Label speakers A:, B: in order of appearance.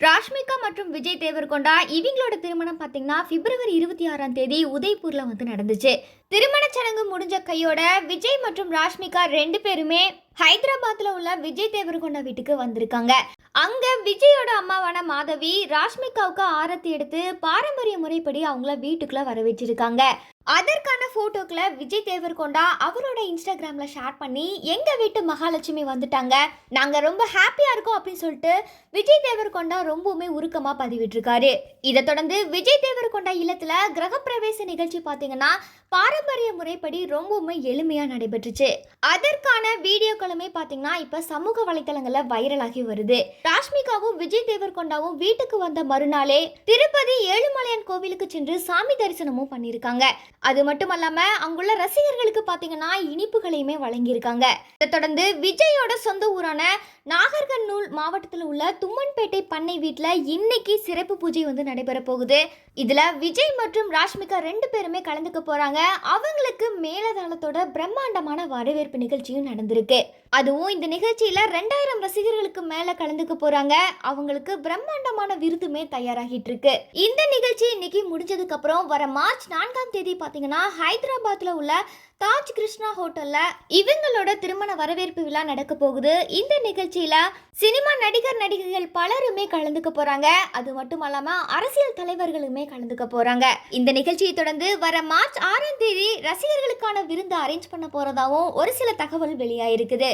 A: ராஷ்மிகா மற்றும் விஜய் தேவர்கொண்டா இவங்களோட திருமணம் பார்த்தீங்கன்னா பிப்ரவரி 26ஆம் தேதி உதய்பூர்ல நடந்துச்சு. திருமண சடங்கு முடிஞ்ச கையோட விஜய் மற்றும் ராஷ்மிகா ரெண்டு பேருமே ஹைதராபாத்ல உள்ள விஜய் தேவர்கொண்டா வீட்டுக்கு வந்திருக்காங்க. அங்க விஜயோட அம்மாவான மாதவி ராஷ்மிகாவுக்கு ஆரத்தி எடுத்து பாரம்பரிய முறைப்படி அவங்கள வீட்டுக்குள்ள வரவேற்றிருக்காங்க. அதற்கான போட்டோக்களை விஜய் தேவர்கொண்டா அவரோட இன்ஸ்டாகிராம்ல ஷேர் பண்ணி எங்க வீட்டு மகாலட்சுமி வந்துட்டாங்க, நாங்க ரொம்ப ஹாப்பியா இருக்கோம் அப்படின்னு சொல்லிட்டு விஜய் தேவர்கொண்டா ரொம்பவுமே உருக்கமா பதிவிட்டிருக்காரு. இதை தொடர்ந்து விஜய் தேவர்கொண்டா இல்லத்துல கிரகப்பிரவேச நிகழ்ச்சி பாத்தீங்கன்னா பாரம்பரிய முறைப்படி ரொம்பவுமே எளிமையா நடைபெற்றுச்சு. அதற்கான வீடியோக்களுமே பாத்தீங்கன்னா இப்ப சமூக வலைதளங்கள்ல வைரலாகி வருது. ராஷ்மிகாவும் விஜய் தேவர்கொண்டாவும் வீட்டுக்கு வந்த மறுநாளே திருப்பதி ஏழுமலையான் கோவிலுக்கு சென்று சாமி தரிசனமும் பண்ணியிருக்காங்க. அது மட்டும் இல்லாம அங்குள்ள ரசிகர்களுக்கு பாத்தீங்கன்னா இனிப்புகளையுமே வழங்கியிருக்காங்க. இதை தொடர்ந்து விஜயோட சொந்த ஊரான நாகர்கர்னூல் மாவட்டத்தில் உள்ள தும்மன்பேட்டை பண்ணை வீட்டுல இன்னைக்கு சிறப்பு பூஜை நடைபெற போகுது. இதுல விஜய் மற்றும் ராஷ்மிகா ரெண்டு பேருமே கலந்துக்க போறாங்க. அவங்களுக்கு மேலதாளத்தோட பிரம்மாண்டமான வரவேற்பு நிகழ்ச்சியும் நடந்திருக்கு. அதுவும் இந்த நிகழ்ச்சியில 2000 ரசிகர்களுக்கு மேல கலந்துக்க போறாங்க. அவங்களுக்கு பிரம்மாண்டமான விருதுமே தயாராகிட்டு இருக்கு. இந்த நிகழ்ச்சி இன்னைக்கு முடிஞ்சதுக்கு அப்புறம் வர மார்ச் 4ஆம் தேதி பாத்தீங்கன்னா ஹைதராபாத்ல உள்ள தாஜ் கிருஷ்ணா ஹோட்டல்ல இவங்களோட திருமண வரவேற்பு விழா நடக்க போகுது. இந்த நிகழ்ச்சியில சினிமா நடிகர் நடிகைகள் பலருமே கலந்துக்க போறாங்க. அது மட்டும் இல்லாம அரசியல் தலைவர்களுமே கலந்துக்க போறாங்க. இந்த நிகழ்ச்சியை தொடர்ந்து வர மார்ச் 6ஆம் தேதி ரசிகர்களுக்கான விருந்து அரேஞ்ச் பண்ண போறதாவும் ஒரு சில தகவல் வெளியாயிருக்குது.